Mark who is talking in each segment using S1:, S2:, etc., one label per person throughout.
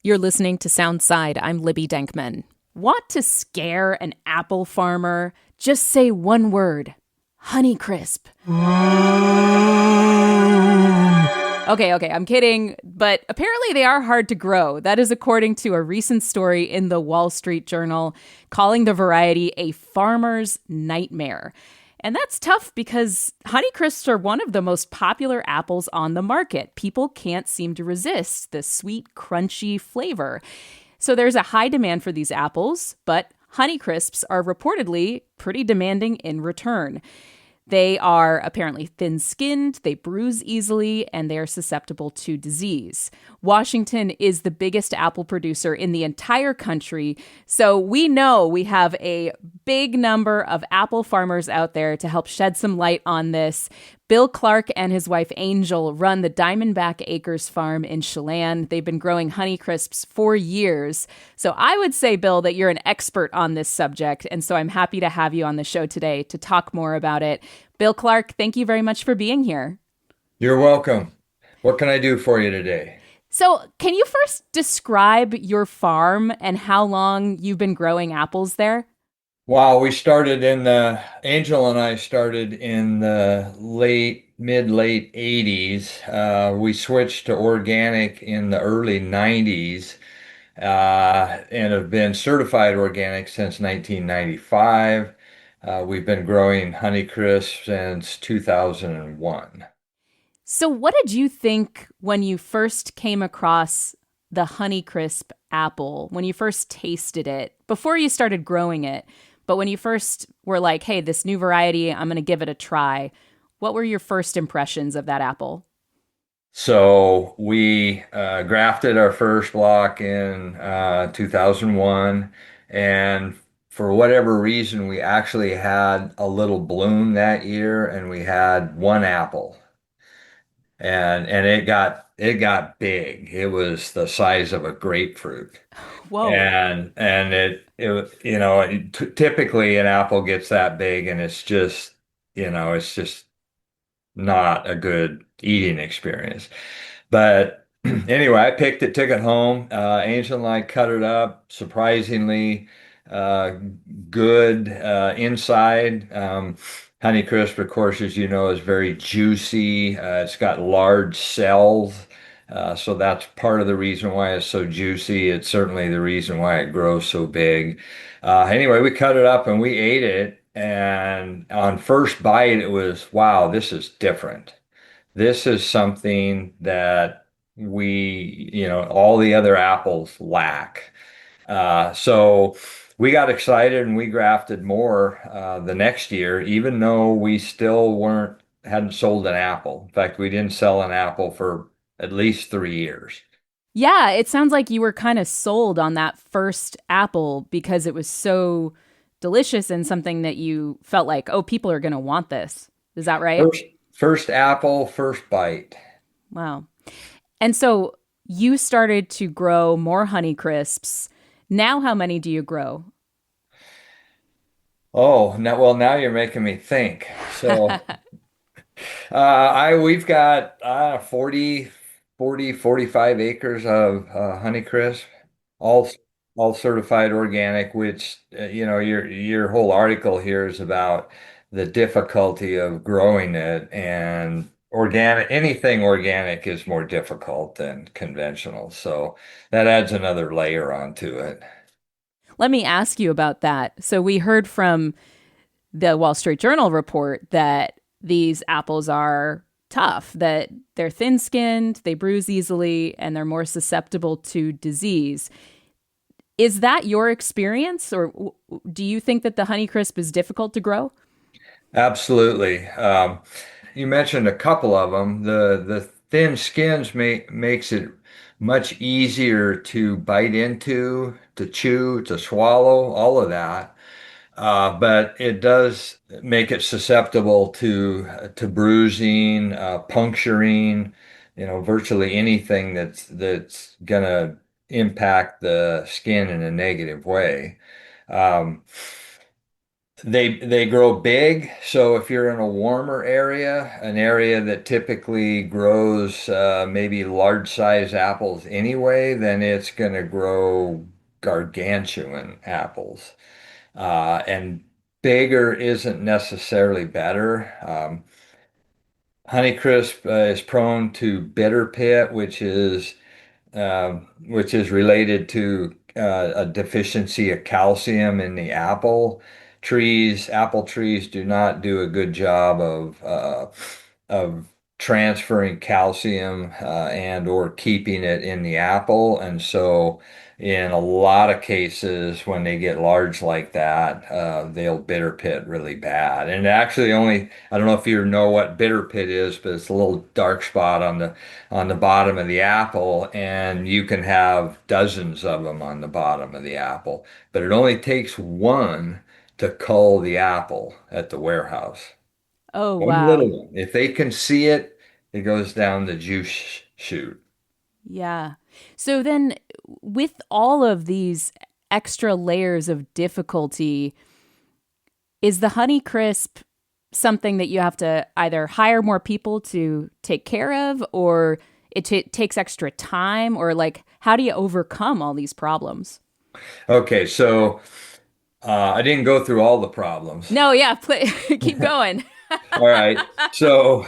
S1: You're listening to Soundside. I'm Libby Denkman. Want to scare an apple farmer? Just say one word: Honeycrisp. Okay, I'm kidding, but apparently they are hard to grow. That is according to a recent story in the Wall Street Journal calling the variety a farmer's nightmare. And that's tough because Honeycrisps are one of the most popular apples on the market. People can't seem to resist the sweet, crunchy flavor. So there's a high demand for these apples, but Honeycrisps are reportedly pretty demanding in return. They are apparently thin-skinned, they bruise easily, and they are susceptible to disease. Washington is the biggest apple producer in the entire country, so we know we have a big number of apple farmers out there to help shed some light on this. Bill Clark and his wife Angell run the Diamondback Acres farm in Chelan. They've been growing Honeycrisps for years. So I would say, Bill, that you're an expert on this subject, and so I'm happy to have you on the show today to talk more about it. Bill Clark, thank you very much for being here.
S2: You're welcome. What can I do for you today?
S1: So can you first describe your farm and how long you've been growing apples there?
S2: Wow, we started in the Angel and I started in the mid-late 80s. We switched to organic in the early 90s, and have been certified organic since 1995. We've been growing Honeycrisp since 2001.
S1: So what did you think when you first came across the Honeycrisp apple, when you first tasted it, before you started growing it, but when you first were like, hey, this new variety, I'm going to give it a try. What were your first impressions of that apple?
S2: So we grafted our first block in 2001, and for whatever reason, we actually had a little bloom that year, and we had one apple, and it got big. It was the size of a grapefruit,
S1: Whoa.
S2: and typically an apple gets that big, and it's just not a good eating experience. But anyway, I picked it, took it home. Angel and I cut it up, surprisingly uh, good inside. Honeycrisp, of course, as you know, is very juicy. It's got large cells. So that's part of the reason why it's so juicy. It's certainly the reason why it grows so big. Anyway, we cut it up and we ate it. And on first bite, it was, wow, this is different. This is something that all the other apples lack. So we got excited and we grafted more the next year, even though we still hadn't sold an apple. In fact, we didn't sell an apple for at least 3 years.
S1: Yeah, it sounds like you were kind of sold on that first apple because it was so delicious and something that you felt like, oh, people are going to want this. Is that right?
S2: First apple, first bite.
S1: Wow. And so you started to grow more Honey Crisps. Now, how many do you grow?
S2: Oh, now you're making me think. So we've got 45 acres of Honeycrisp, all all certified organic, which your whole article here is about the difficulty of growing it, and anything organic is more difficult than conventional. So that adds another layer onto it.
S1: Let me ask you about that. So we heard from the Wall Street Journal report that these apples are tough, that they're thin skinned, they bruise easily, and they're more susceptible to disease. Is that your experience, or do you think that the Honeycrisp is difficult to grow?
S2: Absolutely. You mentioned a couple of them. The thin skins makes it much easier to bite into, to chew, to swallow, all of that. But it does make it susceptible to bruising, puncturing, virtually anything that's gonna impact the skin in a negative way. Um, They grow big, so if you're in a warmer area, an area that typically grows maybe large size apples anyway, then it's going to grow gargantuan apples. And bigger isn't necessarily better. Honeycrisp is prone to bitter pit, which is related to a deficiency of calcium in the apple trees. Apple trees do not do a good job of transferring calcium and or keeping it in the apple, and so in a lot of cases, when they get large like that, they'll bitter pit really bad. And actually, only I don't know if you know what bitter pit is, but it's a little dark spot on the bottom of the apple, and you can have dozens of them on the bottom of the apple. But it only takes one to cull the apple at the warehouse.
S1: Oh,
S2: One
S1: wow.
S2: little one. If they can see it, it goes down the juice chute.
S1: Yeah. So then, with all of these extra layers of difficulty, is the Honeycrisp something that you have to either hire more people to take care of, or takes extra time, or like, how do you overcome all these problems?
S2: Okay, so I didn't go through all the problems.
S1: No, yeah, keep going.
S2: All right. So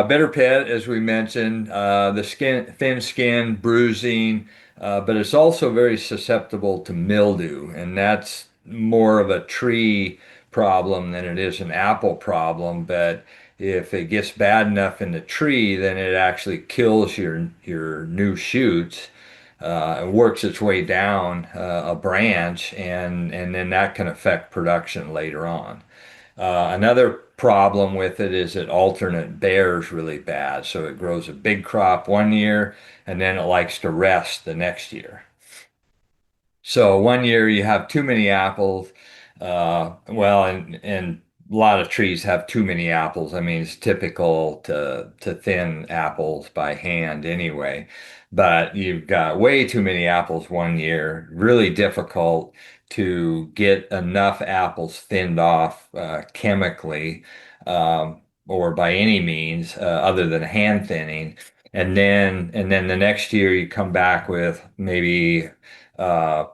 S2: bitter pit, as we mentioned, the skin, thin skin, bruising, but it's also very susceptible to mildew, and that's more of a tree problem than it is an apple problem. But if it gets bad enough in the tree, then it actually kills your new shoots. It works its way down a branch, and then that can affect production later on. Another problem with it is it alternate bears really bad. So it grows a big crop one year and then it likes to rest the next year. So one year you have too many apples. And a lot of trees have too many apples. I mean, it's typical to thin apples by hand anyway. But you've got way too many apples one year, really difficult to get enough apples thinned off chemically or by any means other than hand thinning. And then the next year you come back with maybe uh,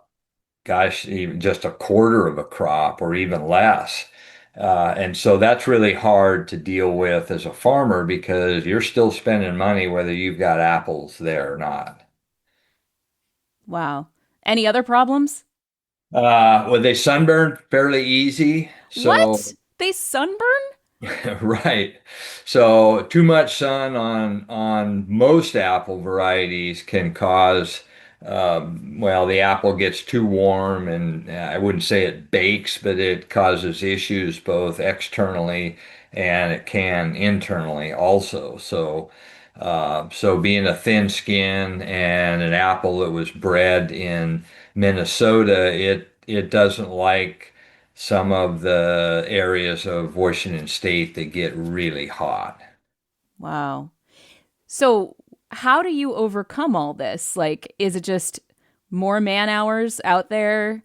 S2: gosh, even just a quarter of a crop or even less. And so that's really hard to deal with as a farmer because you're still spending money whether you've got apples there or not.
S1: Wow. Any other problems?
S2: Well, they sunburn fairly easy. So
S1: What? They sunburn?
S2: right. So too much sun on most apple varieties can cause well, the apple gets too warm and I wouldn't say it bakes, but it causes issues both externally and it can internally also. So being a thin skin and an apple that was bred in Minnesota, it doesn't like some of the areas of Washington State that get really hot.
S1: Wow. So, how do you overcome all this? Like, is it just more man hours out there,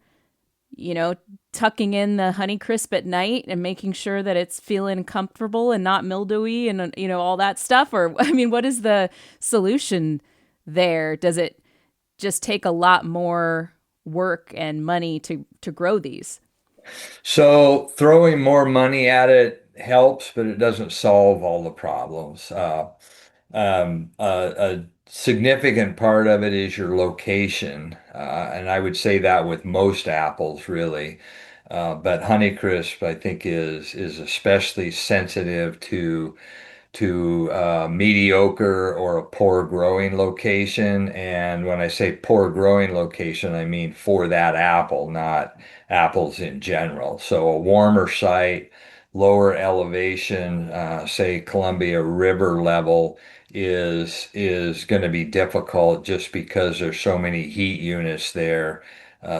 S1: you know, tucking in the Honeycrisp at night and making sure that it's feeling comfortable and not mildewy and, all that stuff? Or, I mean, what is the solution there? Does it just take a lot more work and money to grow these?
S2: So throwing more money at it helps, but it doesn't solve all the problems. A significant part of it is your location, and I would say that with most apples, really. But Honeycrisp, I think, is especially sensitive to mediocre or a poor growing location. And when I say poor growing location, I mean for that apple, not apples in general. So a warmer site, lower elevation, say Columbia River level is going to be difficult just because there's so many heat units there,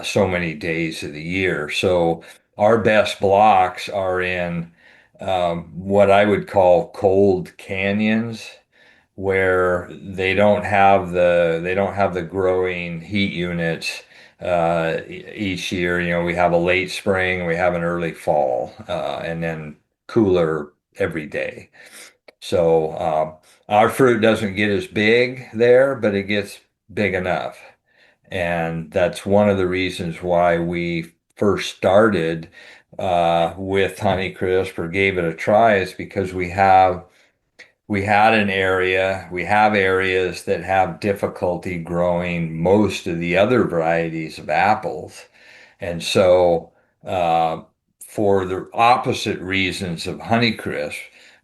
S2: so many days of the year. So our best blocks are in what I would call cold canyons where they don't have the growing heat units each year. You know, we have a late spring, we have an early fall, and then cooler every day. So our fruit doesn't get as big there, but it gets big enough. And that's one of the reasons why we first started with Honeycrisp or gave it a try is because we have areas that have difficulty growing most of the other varieties of apples. And so, uh, for the opposite reasons of Honeycrisp,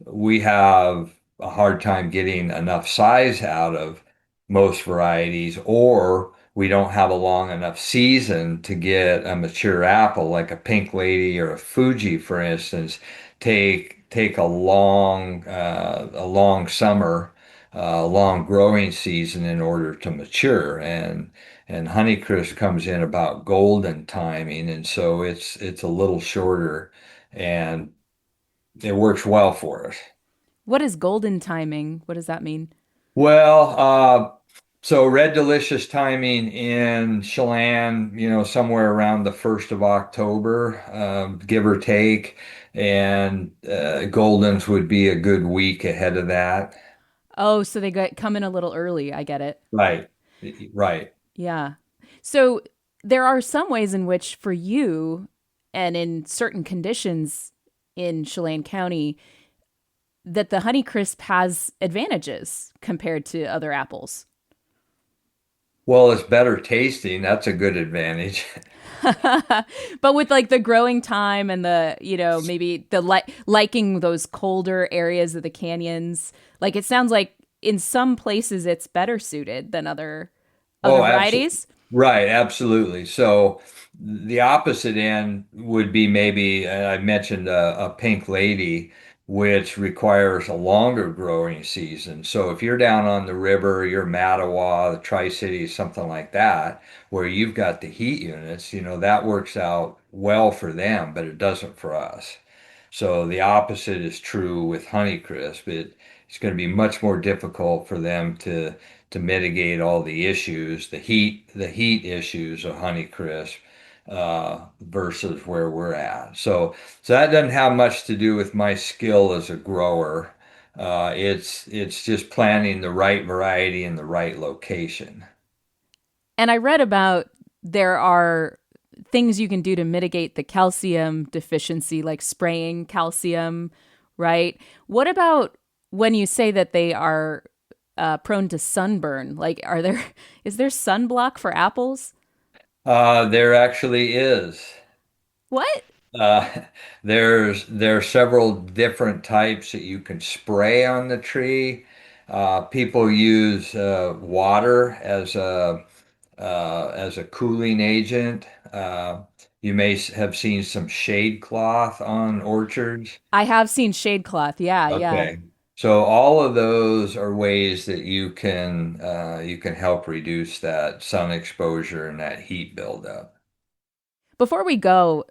S2: we have a hard time getting enough size out of most varieties, or we don't have a long enough season to get a mature apple, like a Pink Lady or a Fuji, for instance, take a long summer, long growing season in order to mature. And Honeycrisp comes in about golden timing, and so it's a little shorter, and it works well for us.
S1: What is golden timing? What does that mean?
S2: Well, so red delicious timing in Chelan, you know, somewhere around the 1st of October, give or take, and Goldens would be a good week ahead of that.
S1: Oh, so they come in a little early. I get it.
S2: Right, right.
S1: Yeah. So there are some ways in which, for you, and in certain conditions in Chelan County, that the Honeycrisp has advantages compared to other apples.
S2: Well, it's better tasting. That's a good advantage.
S1: But with like the growing time and the, maybe the liking those colder areas of the canyons, like it sounds like in some places it's better suited than other
S2: Oh, absolutely.
S1: varieties.
S2: Right, absolutely. So the opposite end would be maybe, I mentioned a pink lady, which requires a longer growing season. So if you're down on the river, you're Mattawa, the Tri-Cities, something like that, where you've got the heat units, you know, that works out well for them, but it doesn't for us. So the opposite is true with Honeycrisp. It's going to be much more difficult for them to mitigate all the issues, the heat issues of Honeycrisp versus where we're at. So that doesn't have much to do with my skill as a grower. It's just planting the right variety in the right location.
S1: And I read about there are things you can do to mitigate the calcium deficiency, like spraying calcium, right? What about when you say that they are prone to sunburn? Like, is there sunblock for apples?
S2: There actually is.
S1: What?
S2: Uh, there's several different types that you can spray on the tree. People use water as a cooling agent. You may have seen some shade cloth on orchards.
S1: I have seen shade cloth. Yeah, yeah.
S2: Okay. So all of those are ways that you can help reduce that sun exposure and that heat buildup.
S1: Before we go,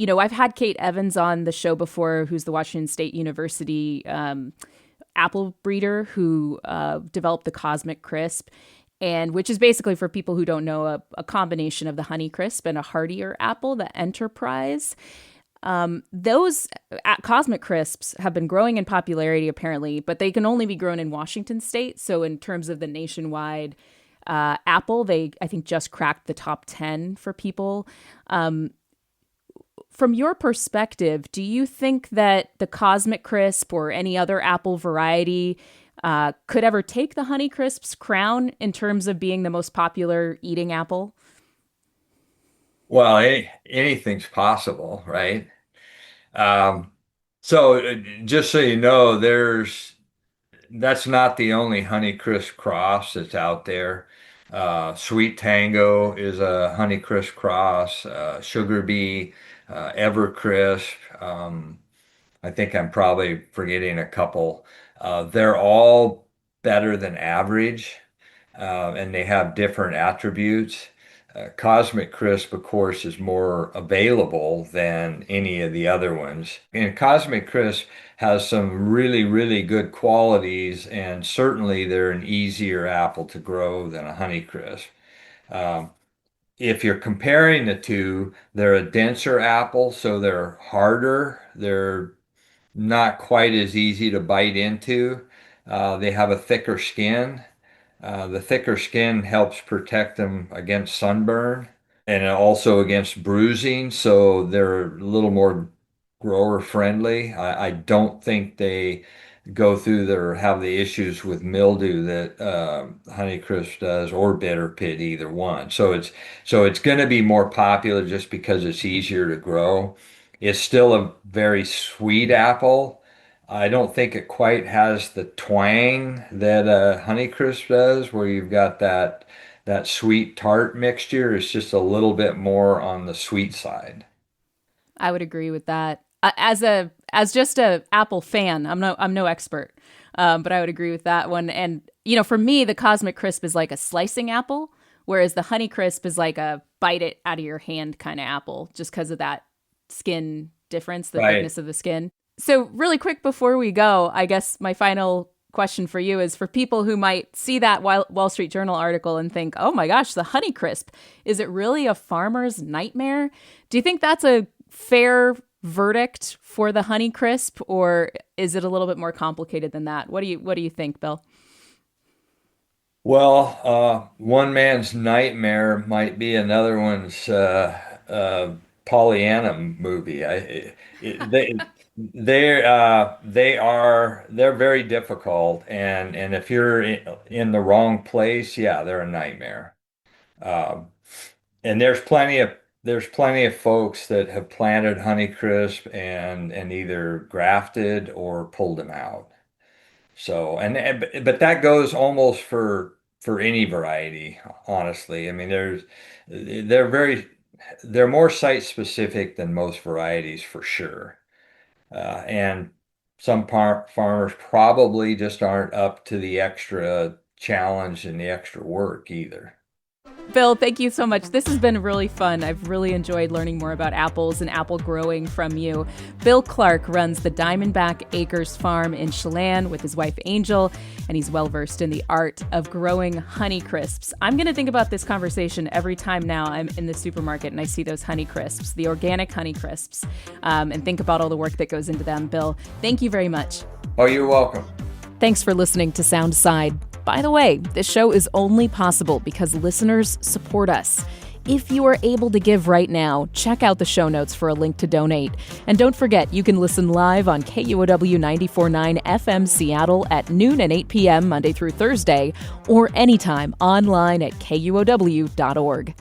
S1: I've had Kate Evans on the show before, who's the Washington State University apple breeder who developed the Cosmic Crisp, and which is basically, for people who don't know, a combination of the Honeycrisp and a hardier apple, the Enterprise. Those Cosmic Crisps have been growing in popularity apparently, but they can only be grown in Washington State. So in terms of the nationwide apple, they, I think, just cracked the top 10 for people. From your perspective, do you think that the Cosmic Crisp or any other apple variety could ever take the Honeycrisp's crown in terms of being the most popular eating apple?
S2: Well, anything's possible, right? Um, so just so you know, that's not the only Honeycrisp cross that's out there. Sweet Tango is a Honeycrisp cross, Sugar Bee, Evercrisp. I think I'm probably forgetting a couple. They're all better than average, and they have different attributes. Cosmic Crisp, of course, is more available than any of the other ones. And Cosmic Crisp has some really, really good qualities, and certainly they're an easier apple to grow than a Honeycrisp. Um, if you're comparing the two, they're a denser apple, so they're harder. They're not quite as easy to bite into. They have a thicker skin. The thicker skin helps protect them against sunburn and also against bruising, so they're a little more grower friendly. I don't think they go through or have the issues with mildew that Honeycrisp does, or bitter pit, either one. So it's going to be more popular just because it's easier to grow. It's still a very sweet apple. I don't think it quite has the twang that Honeycrisp does, where you've got that sweet tart mixture. It's just a little bit more on the sweet side.
S1: I would agree with that. As just a Apple fan, I'm no expert, but I would agree with that one. And for me, the Cosmic Crisp is like a slicing apple, whereas the Honey Crisp is like a bite it out of your hand kind of apple, just because of that skin difference, the
S2: Right.
S1: thickness of the skin. So really quick before we go, I guess my final question for you is for people who might see that Wall Street Journal article and think, oh my gosh, the Honey Crisp, is it really a farmer's nightmare? Do you think that's a fair verdict for the Honey Crisp, or is it a little bit more complicated than that? What do you think, Bill?
S2: Well, one man's nightmare might be another one's Pollyanna movie. They're very difficult, and if you're in the wrong place, yeah, they're a nightmare. Um, and there's plenty of folks that have planted Honeycrisp and either grafted or pulled them out. So, but that goes almost for any variety, honestly. I mean, they're very they're more site specific than most varieties for sure. And some farmers probably just aren't up to the extra challenge and the extra work either.
S1: Bill, thank you so much. This has been really fun. I've really enjoyed learning more about apples and apple growing from you. Bill Clark runs the Diamondback Acres farm in Chelan with his wife Angell, and he's well versed in the art of growing honey crisps. I'm going to think about this conversation every time now I'm in the supermarket and I see those honey crisps, the organic honey crisps, and think about all the work that goes into them. Bill, thank you very much.
S2: Oh, you're welcome.
S1: Thanks for listening to Soundside. By the way, this show is only possible because listeners support us. If you are able to give right now, check out the show notes for a link to donate. And don't forget, you can listen live on KUOW 94.9 FM Seattle at noon and 8 p.m. Monday through Thursday, or anytime online at KUOW.org.